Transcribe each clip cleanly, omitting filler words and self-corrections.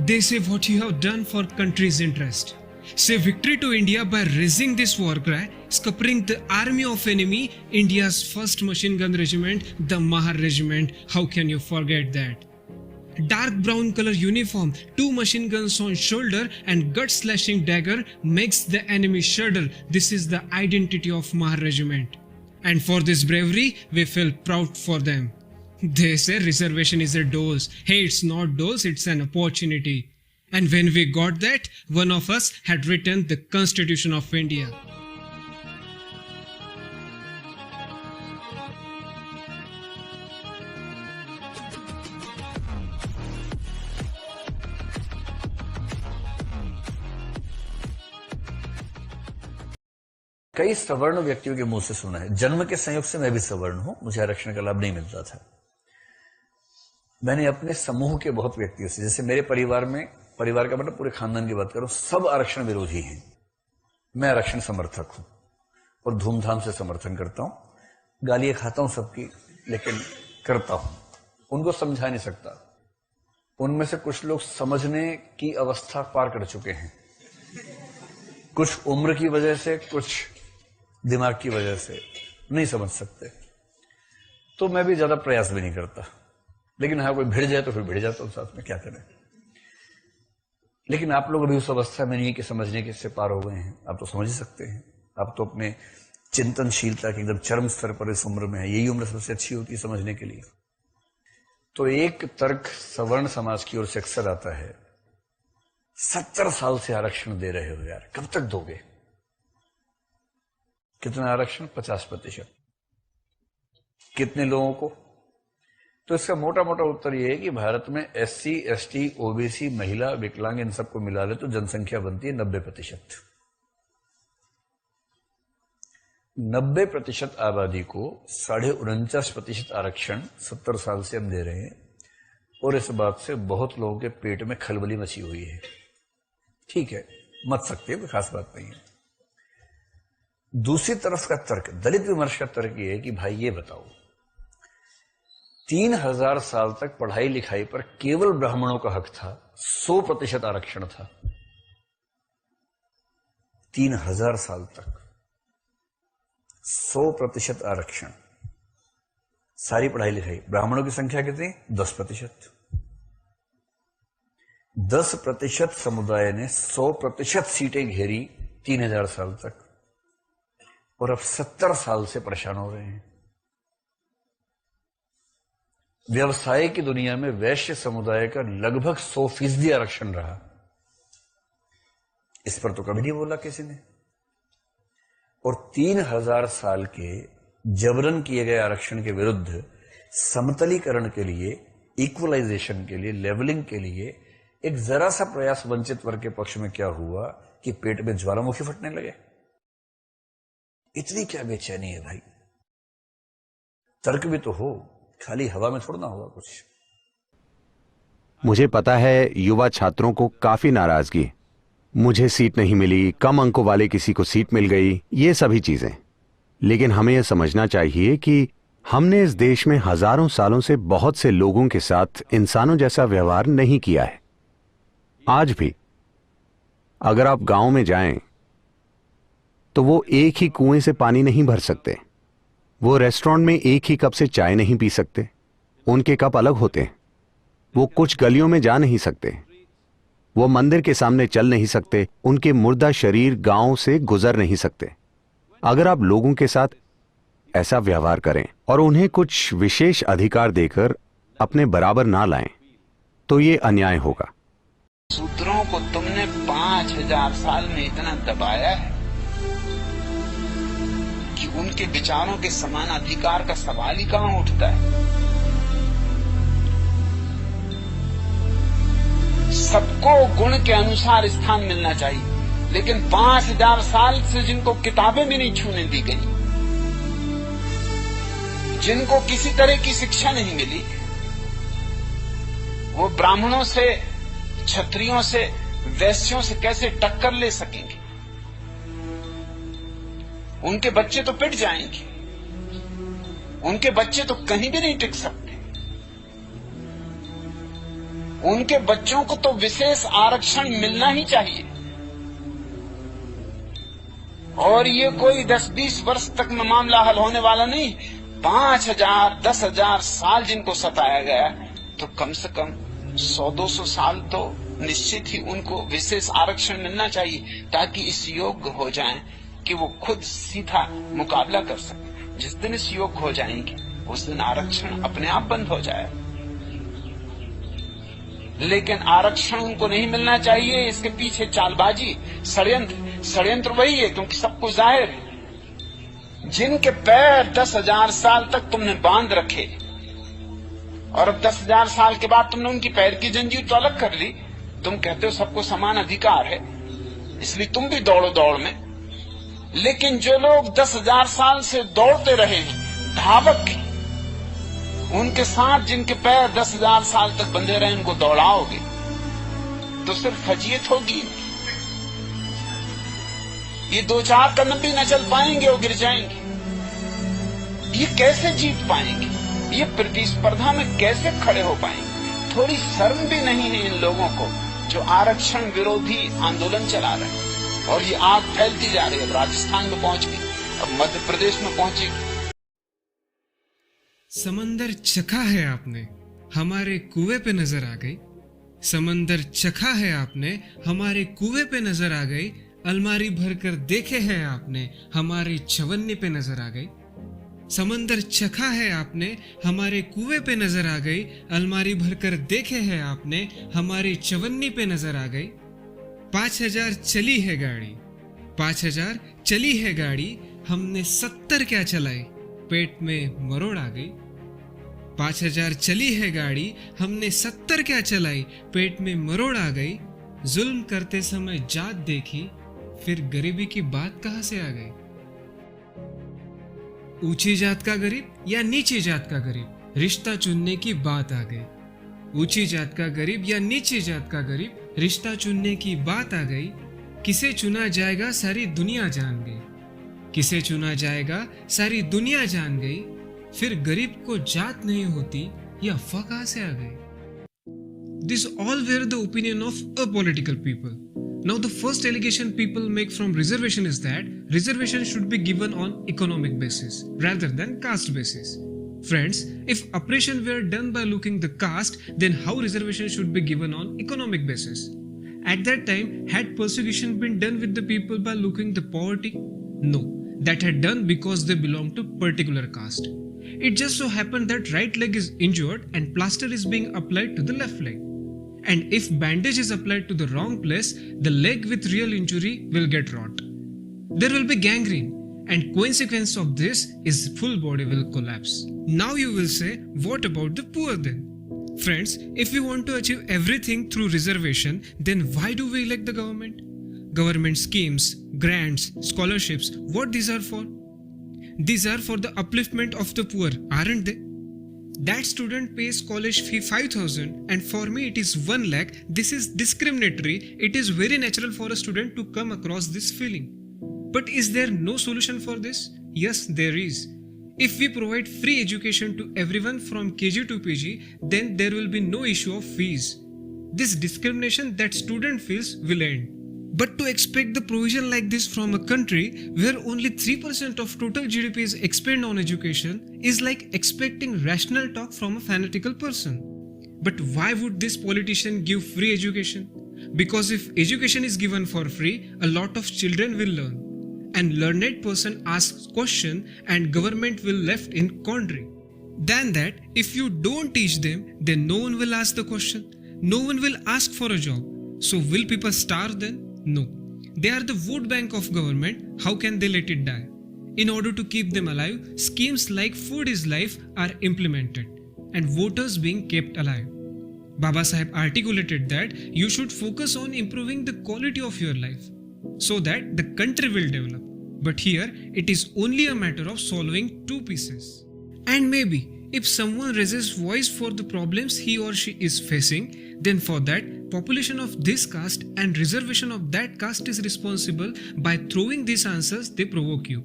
They say what you have done for country's interest. Say victory to India by raising this war cry, scuppering the army of enemy, India's first machine gun regiment, the Mahar regiment. How can you forget that? Dark brown color uniform, 2 machine guns on shoulder and gut slashing dagger makes the enemy shudder. This is the identity of Mahar regiment. And for this bravery, we feel proud for them. They say reservation is a dose. Hey, it's not dose, it's an opportunity. And when we got that, one of us had written the Constitution of India. कई सवर्ण व्यक्तियों के मुंह से सुना है, जन्म के संयोग से मैं भी सवर्ण हूं, मुझे आरक्षण का लाभ नहीं मिलता था। मैंने अपने समूह के बहुत व्यक्तियों से, जैसे मेरे परिवार में, परिवार का मतलब पूरे खानदान की बात करूं, सब आरक्षण विरोधी हैं। मैं आरक्षण समर्थक हूं और धूमधाम से समर्थन करता हूं। गालियां खाता हूं सबकी, लेकिन करता हूं। उनको समझा नहीं सकता। उनमें से कुछ लोग समझने की अवस्था पार कर चुके हैं, कुछ उम्र की वजह से, कुछ दिमाग की वजह से नहीं समझ सकते। तो मैं भी ज्यादा प्रयास भी नहीं करता, लेकिन हाँ कोई भिड़ जाए तो फिर भिड़ जाता हूं साथ में, क्या करें। लेकिन आप लोग अभी उस अवस्था में नहीं कि समझने के से पार हो गए हैं। आप तो समझ ही सकते हैं। आप तो अपने चिंतनशीलता के एकदम चरम स्तर पर इस उम्र में है। यही उम्र सबसे अच्छी होती है समझने के लिए। तो एक तर्क सवर्ण समाज की ओर से अक्सर आता है, 70 साल से आरक्षण दे रहे हो यार, कब तक दोगे? कितना आरक्षण? 50%। कितने लोगों को? तो इसका मोटा मोटा उत्तर यह है कि भारत में SC, ST, OBC, महिला, विकलांग, इन सबको मिला ले तो जनसंख्या बनती है 90%। 90% आबादी को 49.5% आरक्षण 70 साल से हम दे रहे हैं, और इस बात से बहुत लोगों के पेट में खलबली मची हुई है। ठीक है, मत सकते, कोई खास बात नहीं है। दूसरी तरफ का तर्क, दलित विमर्श का तर्क यह है कि भाई ये बताओ, 3000 साल तक पढ़ाई लिखाई पर केवल ब्राह्मणों का हक था, 100% आरक्षण था। 3000 साल तक 100% आरक्षण, सारी पढ़ाई लिखाई। ब्राह्मणों की संख्या कितनी? 10%। 10% समुदाय ने 100% सीटें घेरी 3000 साल तक, और अब 70 साल से परेशान हो रहे हैं। व्यवसाय की दुनिया में वैश्य समुदाय का लगभग 100% आरक्षण रहा। इस पर तो कभी नहीं बोला किसी ने। और 3000 साल के जबरन किए गए आरक्षण के विरुद्ध समतलीकरण के लिए, इक्वलाइजेशन के लिए, लेवलिंग के लिए एक जरा सा प्रयास वंचित वर्ग के पक्ष में क्या हुआ कि पेट में ज्वालामुखी फटने लगे। इतनी क्या बेचैनी है भाई? तर्क भी तो हो, खाली हवा में थोड़ा ना होगा कुछ। मुझे पता है युवा छात्रों को काफी नाराजगी, मुझे सीट नहीं मिली, कम अंकों वाले किसी को सीट मिल गई, ये सभी चीजें। लेकिन हमें यह समझना चाहिए कि हमने इस देश में हजारों सालों से बहुत से लोगों के साथ इंसानों जैसा व्यवहार नहीं किया है। आज भी अगर आप गांव में जाएं तो वो एक ही कुएं से पानी नहीं भर सकते, वो रेस्टोरेंट में एक ही कप से चाय नहीं पी सकते, उनके कप अलग होते हैं। वो कुछ गलियों में जा नहीं सकते, वो मंदिर के सामने चल नहीं सकते, उनके मुर्दा शरीर गांव से गुजर नहीं सकते। अगर आप लोगों के साथ ऐसा व्यवहार करें और उन्हें कुछ विशेष अधिकार देकर अपने बराबर ना लाएं, तो ये अन्याय होगा। शूद्रों को तुमने 5000 साल में इतना दबाया है कि उनके विचारों के समान अधिकार का सवाल ही कहां उठता है। सबको गुण के अनुसार स्थान मिलना चाहिए, लेकिन 5000 साल से जिनको किताबें भी नहीं छूने दी गई, जिनको किसी तरह की शिक्षा नहीं मिली, वो ब्राह्मणों से, क्षत्रियों से, वैश्यों से कैसे टक्कर ले सकेंगे? उनके बच्चे तो पिट जाएंगे, उनके बच्चे तो कहीं भी नहीं टिक सकते। उनके बच्चों को तो विशेष आरक्षण मिलना ही चाहिए। और ये कोई 10-20 वर्ष तक में मामला हल होने वाला नहीं। 5,000 10,000 साल जिनको सताया गया, तो कम से कम 100-200 साल तो निश्चित ही उनको विशेष आरक्षण मिलना चाहिए, ताकि इस योग्य हो जाएं कि वो खुद सीधा मुकाबला कर सके। जिस दिन इस योग्य हो जाएंगे, उस दिन आरक्षण अपने आप बंद हो जाए। लेकिन आरक्षण उनको नहीं मिलना चाहिए, इसके पीछे चालबाजी, षड्यंत्र वही है, क्योंकि सबको जाहिर है जिनके पैर 10,000 साल तक तुमने बांध रखे, और अब 10,000 साल के बाद तुमने उनकी पैर की जंजीर तो अलग कर ली। तुम कहते हो सबको समान अधिकार है, इसलिए तुम भी दौड़ो दौड़ में। लेकिन जो लोग 10,000 साल से दौड़ते रहे हैं, धावक, उनके साथ जिनके पैर 10,000 साल तक बंधे रहे, उनको दौड़ाओगे तो सिर्फ फजीयत होगी। ये 2-4 कदम भी न चल पाएंगे और गिर जाएंगे। ये कैसे जीत पाएंगे? ये प्रतिस्पर्धा में कैसे खड़े हो पाएंगे? थोड़ी शर्म भी नहीं है इन लोगों को जो आरक्षण विरोधी आंदोलन चला रहे हैं। और ये आग फैलती जा रही है। अब राजस्थान में पहुंच गई, अब मध्य प्रदेश में पहुंचेगी। समंदर चखा है आपने, हमारे कुएं पे नजर आ गई। समंदर चखा है आपने, हमारे कुएं पे नजर आ गई। अलमारी भर कर देखे हैं आपने, हमारी चवन्नी पे नजर आ गई। समंदर चखा है आपने, हमारे कुएं पे नजर आ गई। अलमारी भर कर देखे हैं आपने, हमारी चवन्नी पे नजर आ गई। 5,000 चली है गाड़ी, 5,000 चली है गाड़ी, हमने 70 क्या चलाई, पेट में मरोड़ आ गई। 5,000 चली है गाड़ी, हमने 70 क्या चलाई, पेट में मरोड़ आ गई। जुल्म करते समय जात देखी, फिर गरीबी की बात कहां से आ गई। ऊंची जात का गरीब या नीची जात का गरीब, रिश्ता चुनने की बात आ गई। ऊंची जात का गरीब या नीची जात का गरीब, रिश्ता चुनने की बात आ गई। किसे चुना जाएगा सारी दुनिया जान गई, किसे चुना जाएगा सारी दुनिया जान गई। फिर गरीब को जात नहीं होती, यह अफवाह कहां से आ गई। This all were the opinion of apolitical people. Now the first allegation people make from reservation is that reservation should be given on economic basis rather than caste basis. Friends, if operation were done by looking the caste, then how reservation should be given on economic basis? At that time, had persecution been done with the people by looking the poverty? No, that had done because they belong to particular caste. It just so happened that right leg is injured and plaster is being applied to the left leg. And if bandage is applied to the wrong place, the leg with real injury will get rot. There will be gangrene, and consequence of this is full body will collapse. Now you will say, what about the poor then? Friends, if we want to achieve everything through reservation, then why do we elect the government? Government schemes, grants, scholarships, what these are for? These are for the upliftment of the poor, aren't they? That student pays college fee 5,000 and for me it is 1 lakh. This is discriminatory. It is very natural for a student to come across this feeling. But is there no solution for this? Yes, there is. If we provide free education to everyone from KG to PG, then there will be no issue of fees. This discrimination that student feels will end. But to expect the provision like this from a country where only 3% of total GDP is expended on education is like expecting rational talk from a fanatical person. But why would this politician give free education? Because if education is given for free, a lot of children will learn. And learned person asks question and government will left in quandary. Than that, if you don't teach them, then no one will ask the question. No one will ask for a job. So will people starve then? No. They are the vote bank of government. How can they let it die? In order to keep them alive, schemes like Food is Life are implemented and voters being kept alive. Baba Saheb articulated that you should focus on improving the quality of your life so that the country will develop. But here, it is only a matter of solving 2 pieces. And maybe, if someone raises voice for the problems he or she is facing, then for that, population of this caste and reservation of that caste is responsible. By throwing these answers, they provoke you.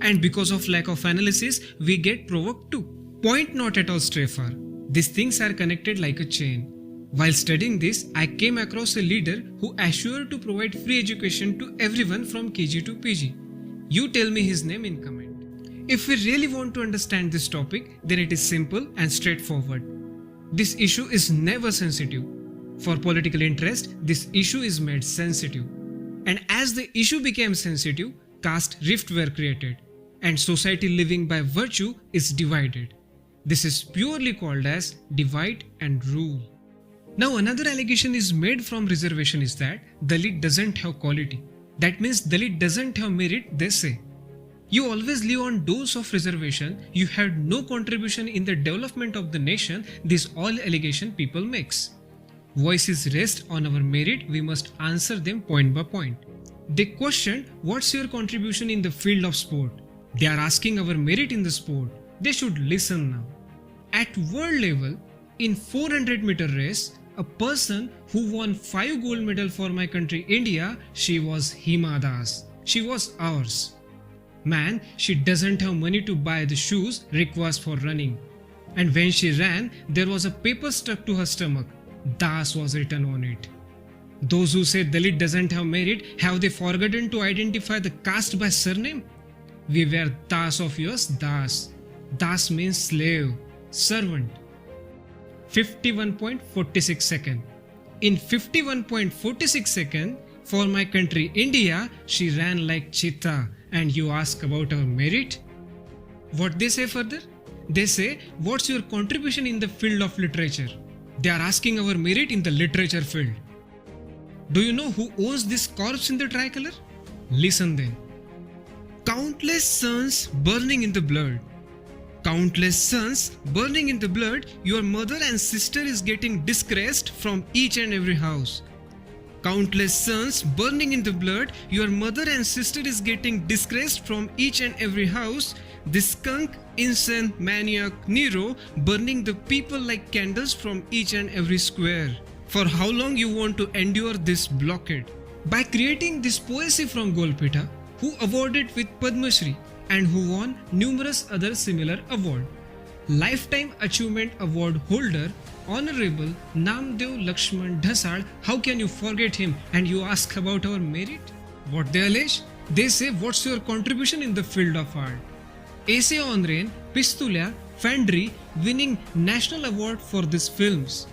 And because of lack of analysis, we get provoked too. Point not at all stray far. These things are connected like a chain. While studying this, I came across a leader who assured to provide free education to everyone from KG to PG. You tell me his name in comment. If we really want to understand this topic, then it is simple and straightforward. This issue is never sensitive. For political interest, this issue is made sensitive. And as the issue became sensitive, caste rift were created, and society living by virtue is divided. This is purely called as divide and rule. Now another allegation is made from reservation is that Dalit doesn't have quality. That means Dalit doesn't have merit, they say. You always live on doors of reservation, you had no contribution in the development of the nation, this all allegation people makes. Voices rest on our merit, we must answer them point by point. They question what's your contribution in the field of sport. They are asking our merit in the sport. They should listen now. At world level, in 400-meter race, a person who won 5 gold medals for my country India, she was Hima Das. She was ours. Man, she doesn't have money to buy the shoes required for running. And when she ran, there was a paper stuck to her stomach. Das was written on it. Those who say Dalit doesn't have merit, have they forgotten to identify the caste by surname? We were Das of yours, Das. Das means slave, servant. 51.46 seconds. In 51.46 seconds, for my country India, she ran like cheetah. And you ask about our merit? What they say further? They say, what's your contribution in the field of literature? They are asking our merit in the literature field. Do you know who owns this corpse in the tricolor? Listen then. Countless suns burning in the blood. Countless suns burning in the blood, your mother and sister is getting disgraced from each and every house. Countless suns burning in the blood, your mother and sister is getting disgraced from each and every house. This skunk, insane, maniac, Nero, burning the people like candles from each and every square. For how long you want to endure this blockade? By creating this poesy from Golpita, who awarded with Padma Shri and who won numerous other similar awards. Lifetime Achievement Award holder Honorable Namdev Lakshman Dhasad, how can you forget him and you ask about our merit? What they allege? They say what's your contribution in the field of art? Ace Onrain, Pistulia, Fandry winning national award for these films.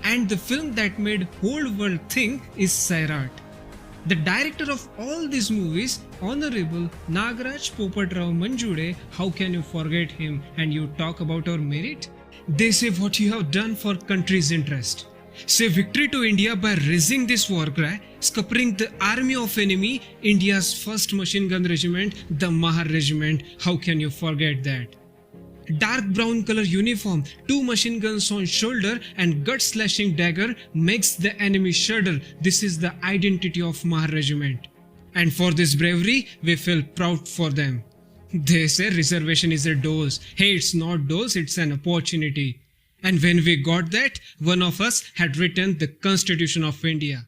And the film that made whole world think is Sairat. The director of all these movies, Honorable Nagaraj Popatrao Manjude, how can you forget him and you talk about our merit? They say what you have done for country's interest. Say victory to India by raising this war cry, scuppering the army of enemy, India's first machine gun regiment, the Mahar regiment. How can you forget that? Dark brown color uniform, 2 machine guns on shoulder and gut-slashing dagger makes the enemy shudder. This is the identity of Mahar regiment. And for this bravery, we feel proud for them. They say reservation is a dose. Hey, it's not dose, it's an opportunity. And when we got that, one of us had written the Constitution of India.